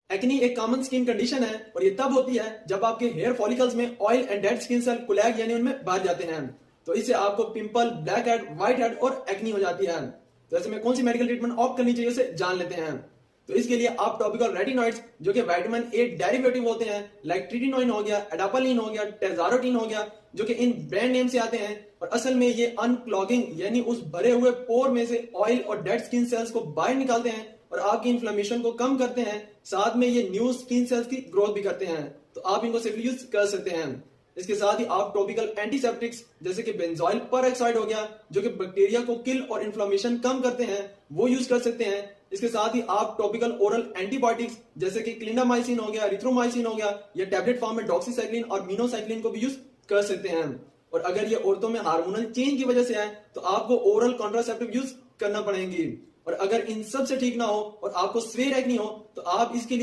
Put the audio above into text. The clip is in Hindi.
एक्नी एक कॉमन स्किन कंडीशन है और ये तब होती है जब आपके हेयर फॉलिकल्स में oil and dead skin cell कोलैग यानी उनमें बढ़ जाते हैं। तो इससे आपको pimple, blackhead, whitehead और एक्नी हो जाती है। तो ऐसे में कौन सी मेडिकल ट्रीटमेंट ऑप्ट करनी चाहिए उसे जान लेते हैं। तो इसके लिए आप टॉपिकल रेटिनॉइड्स जो कि विटामिन ए डेरिवेटिव होते हैं लाइक ट्रिटिनोइन हो गया, एडापालिन हो गया, टेजारोटिन हो गया, जो कि इन ब्रांड नेम से आते हैं और असल में ये अनक्लॉगिंग यानी उस भरे हुए पोर में से ऑयल और डेड स्किन सेल्स को बाहर निकालते हैं और आपकी इन्फ्लेमेशन को कम करते हैं। साथ में ये न्यू स्किन सेल्स की ग्रोथ भी करते हैं। तो आप इनको सेफली यूज कर सकते हैं। इसके साथ ही आप टॉपिकल एंटीसेप्टिक्स जैसे कि बेंजोइल पेरोक्साइड हो गया जो कि बैक्टीरिया को किल और इन्फ्लेमेशन कम करते हैं, वो यूज कर सकते हैं। इसके साथ ही आप टॉपिकल ओरल एंटीबायोटिक्स जैसे कि क्लिंडामाइसिन हो गया, एरिथ्रोमाइसिन हो गया या टैबलेट फॉर्म में डॉक्सीसाइक्लिन और मिनोसाइक्लिन को भी यूज कर सकते हैं। और अगर ये औरतों में हार्मोनल चेंज की वजह से है तो आपको ओरल कॉन्ट्रासेप्टिव यूज करना पड़ेंगी। और अगर इन सब से ठीक ना हो और आपको स्वेयर एक्नी हो तो आप इसके लिए